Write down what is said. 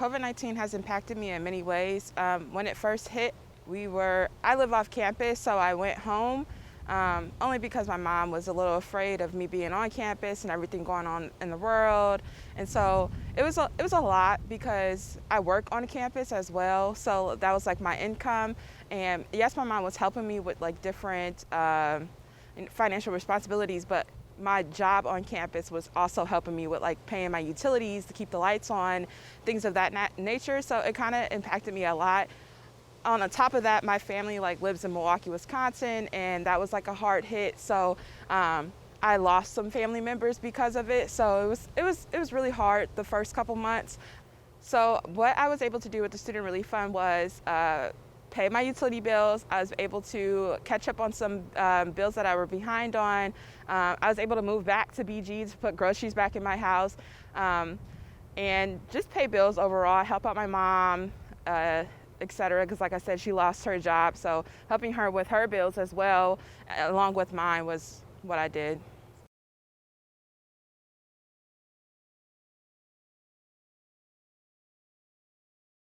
COVID-19 has impacted me in many ways. When it first hit, I live off campus, so I went home only because my mom was a little afraid of me being on campus and everything going on in the world. And so it was a lot because I work on campus as well. So that was like my income. And yes, my mom was helping me with like different financial responsibilities, but my job on campus was also helping me with like paying my utilities to keep the lights on, things of that nature. So it kind of impacted me a lot. On the top of that, my family like lives in Milwaukee, Wisconsin, and that was like a hard hit. So I lost some family members because of it. So it was really hard the first couple months. So what I was able to do with the Student Relief Fund was pay my utility bills. I was able to catch up on some bills that I were behind on. I was able to move back to BG to put groceries back in my house, and just pay bills overall, help out my mom, etc. Because like I said, she lost her job. So helping her with her bills as well, along with mine, was what I did.